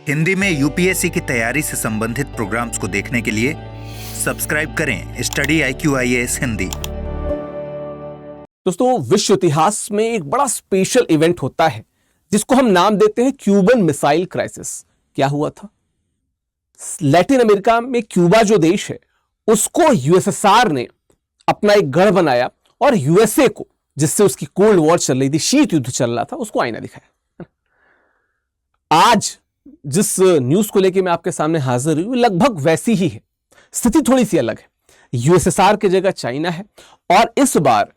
हिंदी में यूपीएससी की तैयारी से संबंधित प्रोग्राम्स को देखने के लिए सब्सक्राइब करें स्टडी IQIAS हिंदी। दोस्तों, विश्व इतिहास में एक बड़ा स्पेशल इवेंट होता है जिसको हम नाम देते हैं क्यूबन मिसाइल क्राइसिस। क्या हुआ था? लैटिन अमेरिका में क्यूबा जो देश है उसको यूएसएसआर ने अपना एक गढ़ बनाया और यूएसए को, जिससे उसकी कोल्ड वॉर चल रही थी, शीत युद्ध चल रहा था, उसको आईना दिखाया। आज जिस न्यूज को लेकर मैं आपके सामने हाजिर हूं लगभग वैसी ही है। स्थिति थोड़ी सी अलग है। यूएसएसआर की जगह चाइना है और इस बार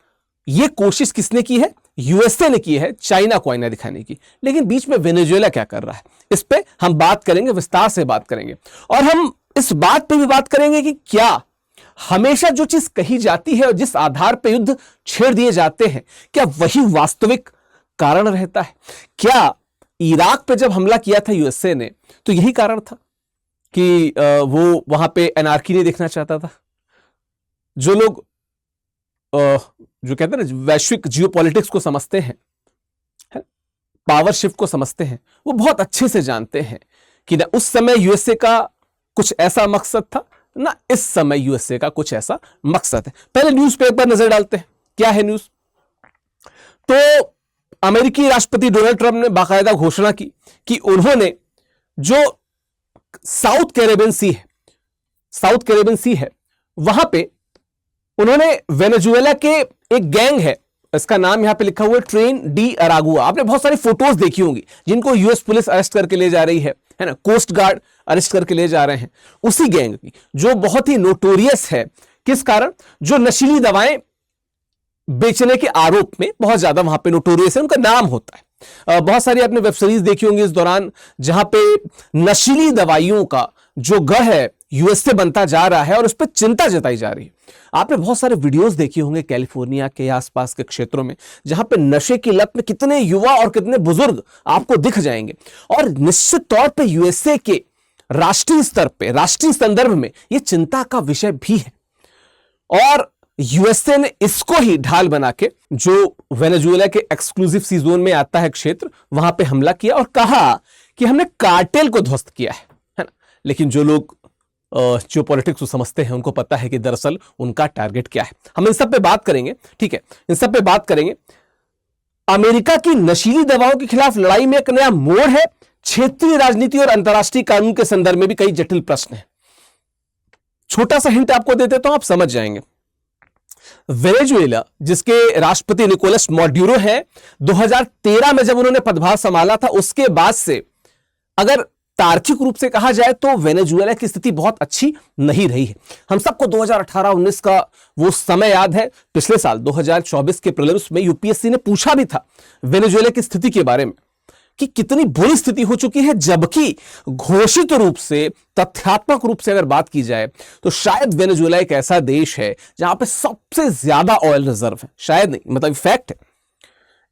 यह कोशिश किसने की है? यूएसए ने की है चाइना को आईना दिखाने की। लेकिन बीच में वेनेजुएला क्या कर रहा है, इस पे हम बात करेंगे, विस्तार से बात करेंगे। और हम इस बात पे भी बात करेंगे कि क्या हमेशा जो चीज कही जाती है और जिस आधार पर युद्ध छेड़ दिए जाते हैं, क्या वही वास्तविक कारण रहता है? क्या इराक पे जब हमला किया था यूएसए ने, तो यही कारण था कि वो वहां पे एनार्की नहीं देखना चाहता था? जो लोग जो कहते हैं ना वैश्विक जियोपॉलिटिक्स को समझते हैं, पावर शिफ्ट को समझते हैं, वो बहुत अच्छे से जानते हैं कि ना उस समय यूएसए का कुछ ऐसा मकसद था, ना इस समय यूएसए का कुछ ऐसा मकसद है। पहले न्यूज पे एक बार नजर डालते हैं। क्या है न्यूज? तो अमेरिकी राष्ट्रपति डोनाल्ड ट्रंप ने बाकायदा घोषणा की कि उन्होंने जो साउथ कैरेबियन सी है वहां पे उन्होंने वेनेजुएला के एक गैंग है, इसका नाम यहां पे लिखा हुआ है ट्रेन डी अरागुआ। आपने बहुत सारी फोटोज देखी होंगी जिनको यूएस पुलिस अरेस्ट करके ले जा रही है ना, कोस्ट गार्ड अरेस्ट करके ले जा रहे हैं। उसी गैंग की जो बहुत ही नोटोरियस है। किस कारण? जो नशीली दवाएं बेचने के आरोप में बहुत ज्यादा वहां पे नोटोरियस है, उनका नाम होता है। बहुत सारी आपने वेब सीरीज देखी होंगी इस दौरान, जहां पे नशीली दवाइयों का जो गढ़ है यूएसए बनता जा रहा है और उस पर चिंता जताई जा रही है। आपने बहुत सारे वीडियोस देखे होंगे कैलिफोर्निया के आसपास के क्षेत्रों में, जहां पे नशे की लत में कितने युवा और कितने बुजुर्ग आपको दिख जाएंगे। और निश्चित तौर पे यूएसए के राष्ट्रीय स्तर पे, राष्ट्रीय संदर्भ में यह चिंता का विषय भी है। और यूएसए ने इसको ही ढाल बना के जो वेनेजुएला के एक्सक्लूसिव सी जोन में आता है क्षेत्र, वहां पे हमला किया और कहा कि हमने कार्टेल को ध्वस्त किया है ना। लेकिन जो लोग जियोपॉलिटिक्स को समझते हैं उनको पता है कि दरअसल उनका टारगेट क्या है। हम इन सब पे बात करेंगे, ठीक है, इन सब पे बात करेंगे। अमेरिका की नशीली दवाओं के खिलाफ लड़ाई में एक नया मोड़ है। क्षेत्रीय राजनीति और अंतर्राष्ट्रीय कानून के संदर्भ में भी कई जटिल प्रश्न हैं। छोटा सा हिंट आपको दे देता हूं, आप समझ जाएंगे। वेनेजुएला जिसके राष्ट्रपति निकोलस माडुरो हैं, 2013 में जब उन्होंने पदभार संभाला था, उसके बाद से अगर तार्किक रूप से कहा जाए तो वेनेजुएला की स्थिति बहुत अच्छी नहीं रही है। हम सबको 2018-19 का वो समय याद है। पिछले साल 2024 के प्रीलिम्स में यूपीएससी ने पूछा भी था वेनेजुएला की स्थिति के बारे में कि कितनी बुरी स्थिति हो चुकी है, जबकि घोषित रूप से, तथ्यात्मक रूप से अगर बात की जाए तो शायद वेनेजुएला एक ऐसा देश है जहां पे सबसे ज्यादा ऑयल रिजर्व है। शायद नहीं, मतलब फैक्ट है।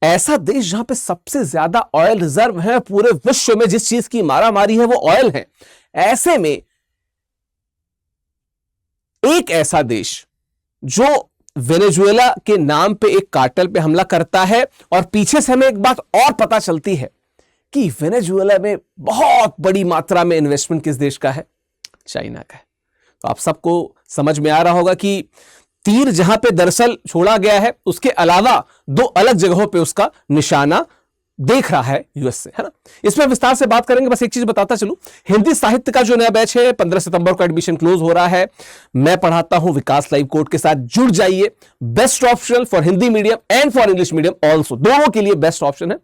ऐसा देश जहां पे सबसे ज्यादा ऑयल रिजर्व है पूरे विश्व में, जिस चीज की मारामारी है वो ऑयल है। ऐसे में एक ऐसा देश जो वेनेजुएला के नाम पे एक कार्टेल पे हमला करता है, और पीछे से हमें एक बात और पता चलती है कि वेनेजुएला में बहुत बड़ी मात्रा में इन्वेस्टमेंट किस देश का है? चाइना का है। तो आप सबको समझ में आ रहा होगा कि तीर जहां पे दरअसल छोड़ा गया है, उसके अलावा दो अलग जगहों पे उसका निशाना देख रहा है यूएसए, है ना। इसमें विस्तार से बात करेंगे। बस एक चीज बताता चलूं, हिंदी साहित्य का जो नया बैच है 15 सितंबर को एडमिशन क्लोज हो रहा है। मैं पढ़ाता हूं विकास लाइव कोड के साथ, जुड़ जाइए। Best option for Hindi medium and for English medium also, दोनों के लिए बेस्ट ऑप्शन है।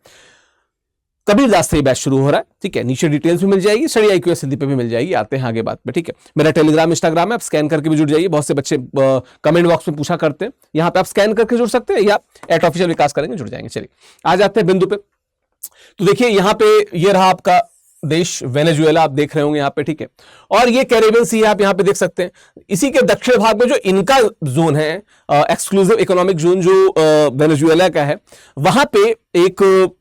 कबीरदास से बैच शुरू हो रहा है, ठीक है। नीचे डिटेल्स भी मिल जाएगी, स्टडी IQIAS हिंदी पे भी मिल जाएगी। आते हैं आगे बात पे, ठीक है। मेरा टेलीग्राम, इंस्टाग्राम है, आप स्कैन करके भी जुड़ जाइए। बहुत से बच्चे कमेंट बॉक्स में पूछा करते हैं, यहां पे आप स्कैन करके जुड़ सकते हैं या @ऑफिशियल विकास करेंगे, जुड़ जाएंगे। चलिए आ जाते हैं बिंदु पे। तो देखिए यहां पे ये रहा आपका देश वेनेजुएला, आप देख रहे होंगे यहाँ पे, ठीक है। और ये कैरेबियन सी आप यहाँ पे देख सकते हैं। इसी के दक्षिण भाग में जो इनका जोन है, एक्सक्लूसिव इकोनॉमिक जोन जो वेनेजुएला का है, वहां पे एक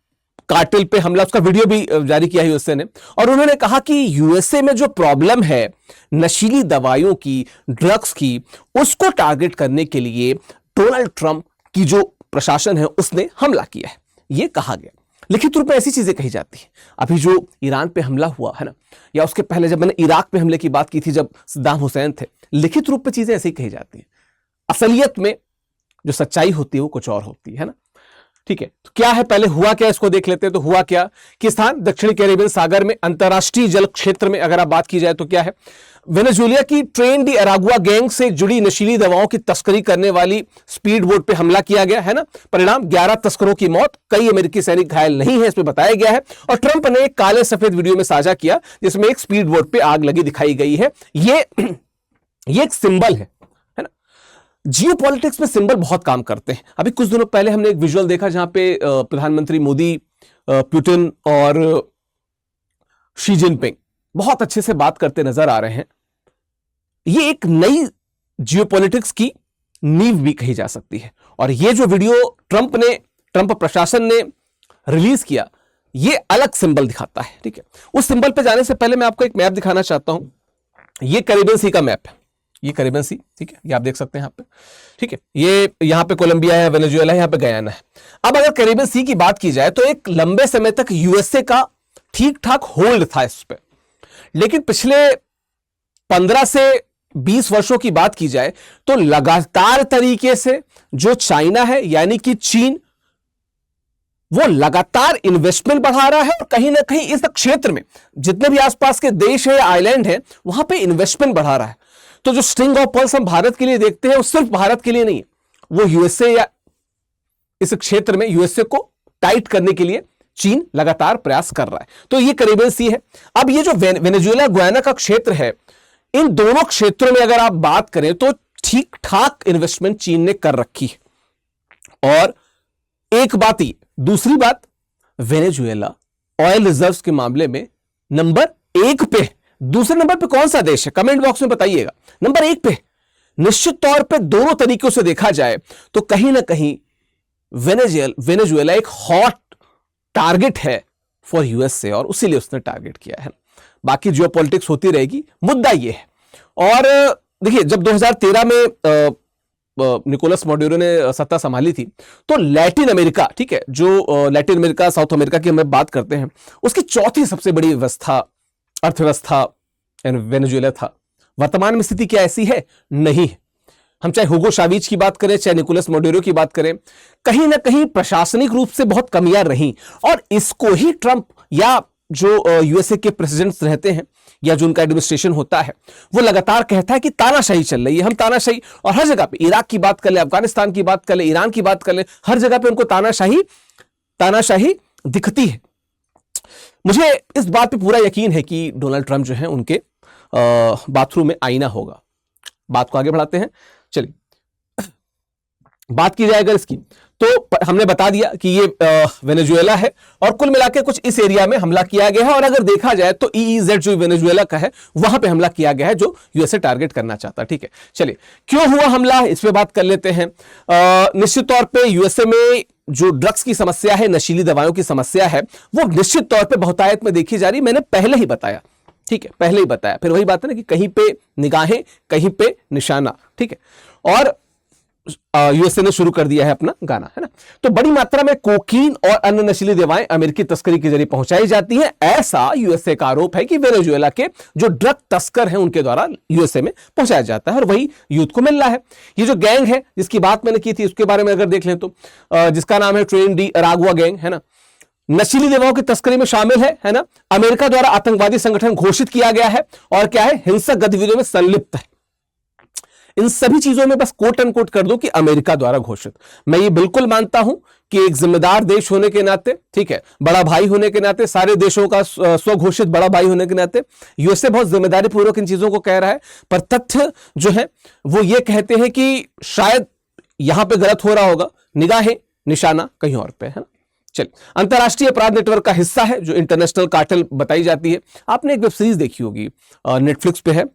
कार्टेल पे हमला, उसका वीडियो भी जारी किया है यूएसए ने। और उन्होंने कहा कि यूएसए में जो प्रॉब्लम है नशीली दवाइयों की, ड्रग्स की, उसको टारगेट करने के लिए डोनाल्ड ट्रंप की जो प्रशासन है उसने हमला किया है, यह कहा गया। लिखित रूप में ऐसी चीजें कही जाती हैं। अभी जो ईरान पे हमला हुआ है ना, या उसके पहले जब मैंने इराक पे हमले की बात की थी, जब सद्दाम हुसैन थे, लिखित रूप में चीजें ऐसी ही कही जाती हैं। असलियत में जो सच्चाई होती है वो कुछ और होती है ना। ठीक है, तो क्या है, पहले हुआ क्या इसको देख लेते हैं। तो हुआ क्या कि स्थान दक्षिणी कैरिबियन सागर में अंतरराष्ट्रीय जल क्षेत्र में अगर आप बात की जाए तो क्या है, वेनेजुएला की ट्रेन डी अरागुआ गैंग से जुड़ी नशीली दवाओं की तस्करी करने वाली स्पीड बोट पे हमला किया गया है ना। परिणाम 11 तस्करों की मौत, कई अमेरिकी सैनिक घायल नहीं है, इसमें बताया गया है। और ट्रंप ने एक काले सफेद वीडियो में साझा किया जिसमें एक स्पीड बोट पे आग लगी दिखाई गई है। ये एक सिंबल है ना। जियो पॉलिटिक्स में सिंबल बहुत काम करते हैं। अभी कुछ दिनों पहले हमने एक विजुअल देखा जहां पे प्रधानमंत्री मोदी, पुतिन और शी जिनपिंग बहुत अच्छे से बात करते नजर आ रहे हैं। ये एक नई जियोपॉलिटिक्स की नींव भी कही जा सकती है। और ये जो वीडियो ट्रंप प्रशासन ने रिलीज किया, ये अलग सिंबल दिखाता है। ठीक है, उस सिंबल पे जाने से पहले मैं आपको एक मैप दिखाना चाहता हूं। ये कैरिबियन सी का मैप है, ये कैरिबियन सी, ठीक है, ये आप देख सकते हैं यहां पे। ठीक है, ये यहां पे कोलंबिया है, वेनेजुएला है, यहां पे गयाना है। अब अगर कैरिबियन सी की बात की जाए तो एक लंबे समय तक यूएसए का ठीक ठाक होल्ड था इस पे, लेकिन पिछले 15 से 20 वर्षों की बात की जाए तो लगातार तरीके से जो चाइना है यानी कि चीन, वो लगातार इन्वेस्टमेंट बढ़ा रहा है और कहीं ना कहीं इस क्षेत्र में जितने भी आसपास के देश है, आइलैंड है, वहां पे इन्वेस्टमेंट बढ़ा रहा है। तो जो स्ट्रिंग ऑफ पर्ल्स हम भारत के लिए देखते हैं वो सिर्फ भारत के लिए नहीं है, वो यूएसए या इस क्षेत्र में यूएसए को टाइट करने के लिए चीन लगातार प्रयास कर रहा है। तो ये कैरिबियन सी है। अब ये जो वेनेजुएला गुयाना का क्षेत्र है, इन दोनों क्षेत्रों में अगर आप बात करें तो ठीक ठाक इन्वेस्टमेंट चीन ने कर रखी है। और एक बात ही, दूसरी बात, वेनेजुएला ऑयल रिजर्व्स के मामले में नंबर 1 पे। दूसरे नंबर पे कौन सा देश है, कमेंट बॉक्स में बताइएगा। नंबर 1 पे निश्चित तौर पे दोनों तरीकों से देखा जाए तो कहीं ना कहीं वेनेजुएला एक हॉट टारगेट है फॉर यूएसए, और उसीलिए उसने टारगेट किया है। बाकी जियोपॉलिटिक्स होती रहेगी, मुद्दा ये है। और देखिए, जब 2013 में निकोलस माडुरो ने सत्ता संभाली थी तो लैटिन अमेरिका, ठीक है, जो लैटिन अमेरिका, साउथ अमेरिका की हम बात करते हैं, उसकी चौथी सबसे बड़ी अर्थव्यवस्था वेनेजुएला था। वर्तमान में स्थिति क्या ऐसी है? नहीं। हम चाहे हुगो चावेज की बात करें, चाहे निकोलस माडुरो की बात करें, कहीं ना कहीं प्रशासनिक रूप से बहुत कमियां रही। और इसको ही ट्रंप या जो यूएसए के प्रेसिडेंट्स रहते हैं या जो उनका एडमिनिस्ट्रेशन होता है, वो लगातार कहता है कि तानाशाही चल रही है, हम तानाशाही। और हर जगह पे, इराक की बात कर ले, अफगानिस्तान की बात कर ले, ईरान की बात कर ले, हर जगह पे उनको तानाशाही दिखती है। मुझे इस बात पे पूरा यकीन है कि डोनाल्ड ट्रंप जो है उनके बाथरूम में आईना होगा। बात को आगे बढ़ाते हैं, चलिए बात की जाए अगर इसकी, तो हमने बता दिया कि ये वेनेजुएला है और कुल मिलाकर कुछ इस एरिया में हमला किया गया है। और अगर देखा जाए तो EEZ जो वेनेजुएला का है वहां पे हमला किया गया है जो यूएसए टारगेट करना चाहता है। ठीक है, चलिए क्यों हुआ हमला, इस पे बात कर लेते हैं। निश्चित तौर पे यूएसए में जो ड्रग्स की समस्या है, नशीली दवाओं की समस्या है, वो निश्चित तौर पर बहुतायत में देखी जा रही। मैंने पहले ही बताया, ठीक है, पहले ही बताया। फिर वही बात है ना कि कहीं पे निगाहें, कहीं पे निशाना। ठीक है, और यूएसए ने शुरू कर दिया है अपना गाना, है ना। तो बड़ी मात्रा में कोकीन और अन्य नशीली दवाएं अमेरिकी तस्करी के जरिए पहुंचाई जाती हैं, ऐसा यूएसए का आरोप है कि वेनेजुएला के जो ड्रग तस्कर हैं उनके द्वारा यूएसए में पहुंचाया जाता है और वही यूथ को मिल रहा है। ये जो गैंग है जिसकी बात मैंने की थी, उसके बारे में अगर देख लें तो जिसका नाम है ट्रेन डी अरागुआ गैंग, है ना, नशीली दवाओं की तस्करी में शामिल है ना, अमेरिका द्वारा आतंकवादी संगठन घोषित किया गया है और क्या है, हिंसक गतिविधियों में संलिप्त है। इन सभी चीजों में बस कोट एंड कोट कर दो कि अमेरिका द्वारा घोषित। मैं ये बिल्कुल मानता हूं कि एक जिम्मेदार देश होने के नाते, ठीक है, बड़ा भाई होने के नाते, सारे देशों का स्वघोषित बड़ा भाई होने के नाते यूएसए बहुत जिम्मेदारी पूर्वक इन चीजों को कह रहा है। पर तथ्य जो है वो ये कहते हैं कि शायद यहां पे गलत हो रहा होगा, निगाहें, निशाना कहीं और पे, है ना। चलिए, अंतरराष्ट्रीय अपराध नेटवर्क का हिस्सा है जो इंटरनेशनल कार्टेल बताई जाती है। आपने एक वेब सीरीज देखी होगी, नेटफ्लिक्स पे है,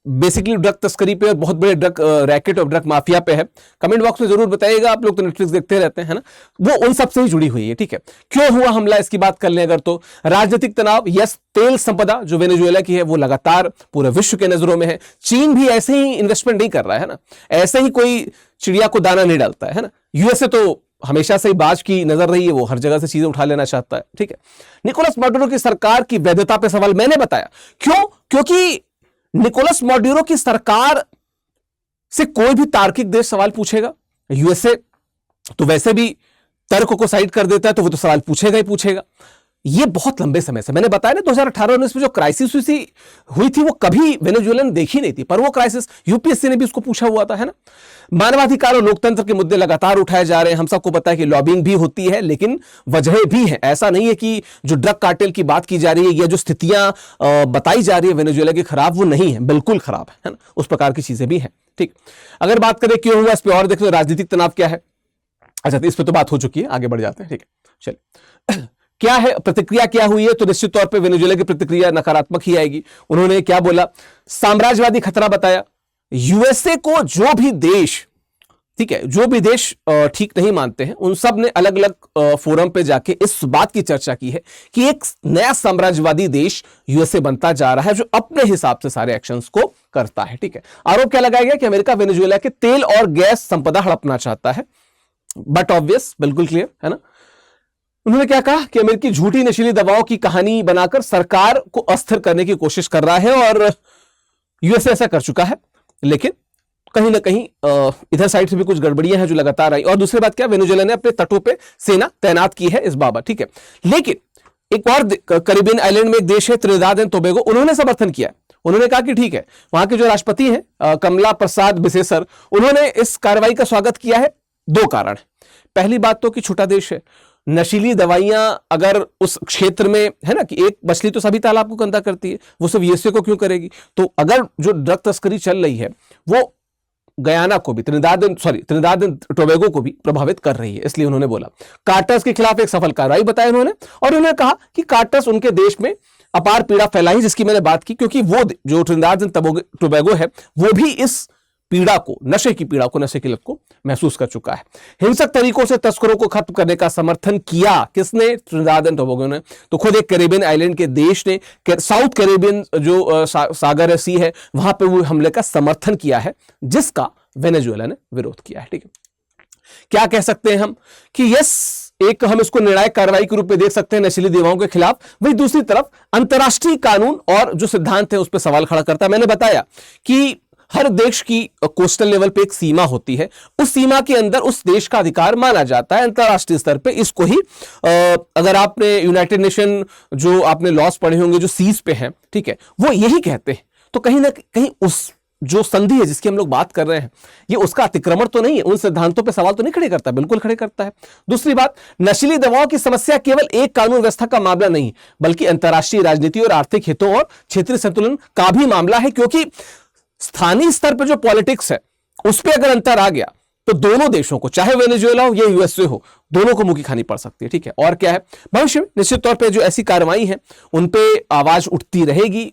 बेसिकली ड्रग तस्करी पे और बहुत बड़े ड्रग रैकेट और ड्रग माफिया पे है। कमेंट बॉक्स में जरूर बताइएगा, आप लोग तो नेटफ्लिक्स देखते रहते हैं ना, वो उन सब से ही जुड़ी हुई है। ठीक है, क्यों हुआ हमला इसकी बात कर लें अगर तो राजनीतिक तनाव, यस, तेल संपदा जो वेनेजुएला की है वो लगातार पूरे विश्व के नजरों में है। चीन भी ऐसे ही इन्वेस्टमेंट नहीं कर रहा है ना, ऐसे ही कोई चिड़िया को दाना नहीं डालता है ना। यूएसए तो हमेशा से ही बाज की नजर रही है, वो हर जगह से चीजें उठा लेना चाहता है, ठीक है। निकोलस माडुरो की सरकार की वैधता पे सवाल, मैंने बताया क्यों, क्योंकि निकोलस माडुरो की सरकार से कोई भी तार्किक देश सवाल पूछेगा, यूएसए तो वैसे भी तर्क को साइड कर देता है, तो वो तो सवाल पूछेगा ही पूछेगा। ये बहुत लंबे समय से, मैंने बताया ना 2018-19 में जो क्राइसिस हुई थी वो कभी वेनेजुएला ने देखी नहीं थी, पर वो क्राइसिस यूपीएससी ने भी उसको पूछा हुआ था, है ना। मानवाधिकार और लोकतंत्र के मुद्दे लगातार उठाए जा रहे हैं, हम सबको पता है कि लॉबिंग भी होती है, लेकिन वजह भी है। ऐसा नहीं है कि जो ड्रग कार्टेल की बात की जा रही है या जो स्थितियां बताई जा रही है वेनेजुएला की खराब, वो नहीं है, बिल्कुल खराब है ना, उस प्रकार की चीजें भी हैं, ठीक। अगर बात करें क्यों हुआ, इस पर और देखें तो राजनीतिक तनाव क्या है। अच्छा, तो इस पर तो बात हो चुकी है, आगे बढ़ जाते हैं, ठीक है। चलिए, क्या है प्रतिक्रिया, क्या हुई है, तो निश्चित तौर पे वेनेजुएला की प्रतिक्रिया नकारात्मक ही आएगी। उन्होंने क्या बोला, साम्राज्यवादी खतरा बताया। यूएसए को जो भी देश, ठीक है, जो भी देश ठीक नहीं मानते हैं, उन सब ने अलग अलग फोरम पे जाके इस बात की चर्चा की है कि एक नया साम्राज्यवादी देश यूएसए बनता जा रहा है जो अपने हिसाब से सारे एक्शंस को करता है, ठीक है। आरोप क्या लगाया गया कि अमेरिका वेनेजुएला के तेल और गैस संपदा हड़पना चाहता है, बट ऑब्वियस, बिल्कुल क्लियर है ना। उन्होंने क्या कहा कि अमेरिकी झूठी नशीली दवाओं की कहानी बनाकर सरकार को अस्थिर करने की कोशिश कर रहा है, और यूएसए ऐसा कर चुका है, लेकिन कहीं ना कहीं इधर साइड से भी कुछ गड़बड़ियां हैं जो लगातार आई। और दूसरी बात क्या, वेनेजुएला ने अपने तटों पे सेना तैनात की है इस बाबत, ठीक है। लेकिन एक और कैरिबियन आइलैंड में एक देश है त्रिनिदाद एंड टोबैगो, उन्होंने समर्थन किया। उन्होंने कहा कि ठीक है, वहां के जो राष्ट्रपति हैं कमला प्रसाद बिसेसर, उन्होंने इस कार्रवाई का स्वागत किया है। दो कारण है, पहली बात तो कि छोटा देश है, नशीली दवाइयां अगर उस क्षेत्र में है ना, कि एक मछली तो सभी तालाब को गंदा करती है, वो सिर्फ यूएसए को क्यों करेगी। तो अगर जो ड्रग तस्करी चल रही है वो गयाना को भी, त्रिनिदाद एंड टोबैगो को भी प्रभावित कर रही है, इसलिए उन्होंने बोला। कार्टर्स के खिलाफ एक सफल कार्रवाई बताया उन्होंने, और उन्होंने कहा कि कार्टर्स उनके देश में अपार पीड़ा फैलाई, जिसकी मैंने बात की, क्योंकि वो जो त्रिनिदाद एंड टोबैगो है वो भी इस पीड़ा को, नशे की लत को महसूस कर चुका है। हिंसक तरीकों से तस्करों को खत्म करने का समर्थन किया, किसने, त्रिनिदाद एंड टोबैगो ने। तो खुद एक कैरिबियन आइलैंड के देश ने, साउथ कैरिबियन जो सागर सी है, वहां पे वो हमले का समर्थन किया है, जिसका वेनेजुएला ने विरोध किया है, ठीक है। क्या कह सकते हैं हम कि यस, एक हम इसको निर्णायक कार्रवाई के रूप में देख सकते हैं नशीली दवाओं के खिलाफ। वही दूसरी तरफ अंतर्राष्ट्रीय कानून और जो सिद्धांत है उस पर सवाल खड़ा करता है। मैंने बताया कि हर देश की कोस्टल लेवल पे एक सीमा होती है, उस सीमा के अंदर उस देश का अधिकार माना जाता है। अंतर्राष्ट्रीय स्तर पे इसको ही अगर आपने यूनाइटेड नेशन जो आपने लॉस पढ़े होंगे जो सीज पे हैं, ठीक है, वो यही कहते हैं। तो कहीं ना कहीं उस जो संधि है जिसकी हम लोग बात कर रहे हैं, ये उसका अतिक्रमण तो नहीं है, उन सिद्धांतों पे सवाल तो नहीं खड़े करता, बिल्कुल खड़े करता है। दूसरी बात, नशीली दवाओं की समस्या केवल एक कानून व्यवस्था का मामला नहीं, बल्कि अंतर्राष्ट्रीय राजनीति और आर्थिक हितों और क्षेत्रीय संतुलन का भी मामला है, क्योंकि स्थानीय स्तर पर जो पॉलिटिक्स है उस पर अगर अंतर आ गया तो दोनों देशों को, चाहे वेनेजुएला हो या यूएसए हो, दोनों को मुंह की खानी पड़ सकती है, ठीक है। और क्या है, भविष्य में निश्चित तौर पे जो ऐसी कार्रवाई है उन पे आवाज उठती रहेगी,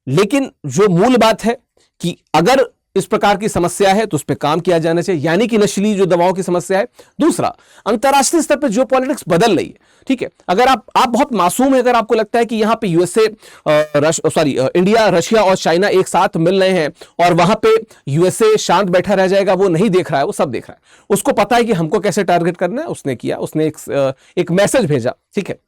लेकिन जो मूल बात है कि अगर इस प्रकार की समस्या है तो उस पर काम किया जाना चाहिए, यानी कि नशीली जो दवाओं की समस्या है। दूसरा, अंतर्राष्ट्रीय स्तर पर जो पॉलिटिक्स बदल रही है, ठीक है, अगर आप बहुत मासूम है, अगर आपको लगता है कि यहां पे यूएसए इंडिया, रशिया और चाइना एक साथ मिल रहे हैं और वहां पे यूएसए शांत बैठा रह जाएगा, वो नहीं देख रहा है, वो सब देख रहा है, उसको पता है कि हमको कैसे टारगेट करना है। उसने एक मैसेज भेजा, ठीक है,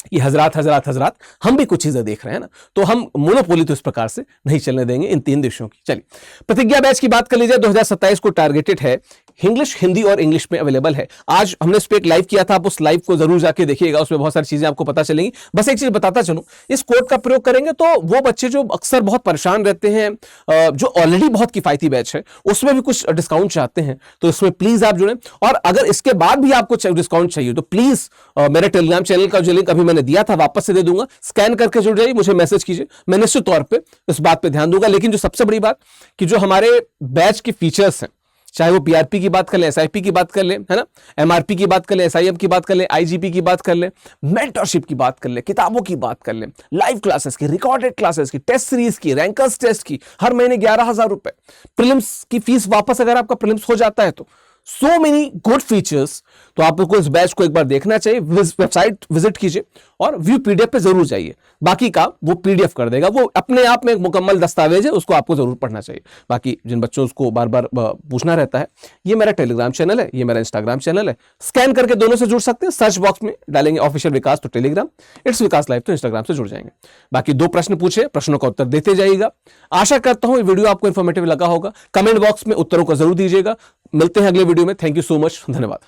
कि हजरात हम भी कुछ चीजें देख रहे हैं ना, तो हम मोनोपोली तो इस प्रकार से नहीं चलने देंगे इन तीन देशों की। चलिए, प्रतिज्ञा बैच की बात कर लीजिए। 2027 को टारगेटेड है, इंग्लिश, हिंदी और इंग्लिश में अवेलेबल है। आज हमने इस पे एक लाइव किया था, आप उस लाइव को जरूर जाके देखिएगा, उसमें बहुत सारी चीजें आपको पता चलेंगी। बस एक चीज बताता चलूं, इस कोड का प्रयोग करेंगे तो वो बच्चे जो अक्सर बहुत परेशान रहते हैं, जो ऑलरेडी बहुत किफायती बैच है, उसमें भी कुछ डिस्काउंट चाहते हैं, तो इसमें प्लीज आप जुड़ें। और अगर इसके बाद भी आपको डिस्काउंट चाहिए तो प्लीज मेरे टेलीग्राम चैनल का जो लिंक अभी मैंने दिया था वापस से दे दूंगा, स्कैन करके जुड़ जाइए, मुझे मैसेज कीजिए, मैं निश्चित तौर पे इस बात पे ध्यान दूंगा। लेकिन जो सबसे बड़ी बात कि जो हमारे बैच के फीचर्स हैं, चाहे वो पीआरपी की बात कर लें, एसआईपी की बात कर लें, है ना, एमआरपी की बात कर लें, एसआईएम की बात कर लें, आईजीपी की बात कर लें, मेंटरशिप की बात कर लें, किताबों की बात कर लें, लाइव क्लासेस की, रिकॉर्डेड क्लासेस की, टेस्ट सीरीज की, रैंकर्स टेस्ट की, हर महीने 11,000 रुपए, प्रीलिम्स की फीस वापस अगर आपका प्रीलिम्स हो जाता है तो सो मेनी गुड फीचर्स। तो आपको इस बैच को एक बार देखना चाहिए, वेबसाइट विजिट कीजिए और व्यू पीडीएफ पे जरूर जाइए। बाकी का वो पीडीएफ कर देगा, वो अपने आप में एक मुकम्मल दस्तावेज है, उसको आपको जरूर पढ़ना चाहिए। बाकी जिन बच्चों को बार बार पूछना रहता है, ये मेरा टेलीग्राम चैनल है, ये मेरा इंस्टाग्राम चैनल है, स्कैन करके दोनों से जुड़ सकते हैं। सर्च बॉक्स में डालेंगे ऑफिशियल विकास तो टेलीग्राम, इट्स विकास लाइव तो इंस्टाग्राम से जुड़ जाएंगे। बाकी 2 प्रश्न पूछे, प्रश्नों का उत्तर देते जाइएगा। आशा करता हूं ये वीडियो आपको इंफॉर्मेटिव लगा होगा। कमेंट बॉक्स में उत्तरों को जरूर दीजिएगा। मिलते हैं अगले वीडियो में। थैंक यू सो मच, धन्यवाद।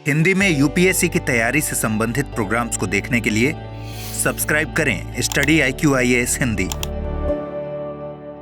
हिंदी में यूपीएससी की तैयारी से संबंधित प्रोग्राम्स को देखने के लिए सब्सक्राइब करें स्टडी IQ IAS हिंदी।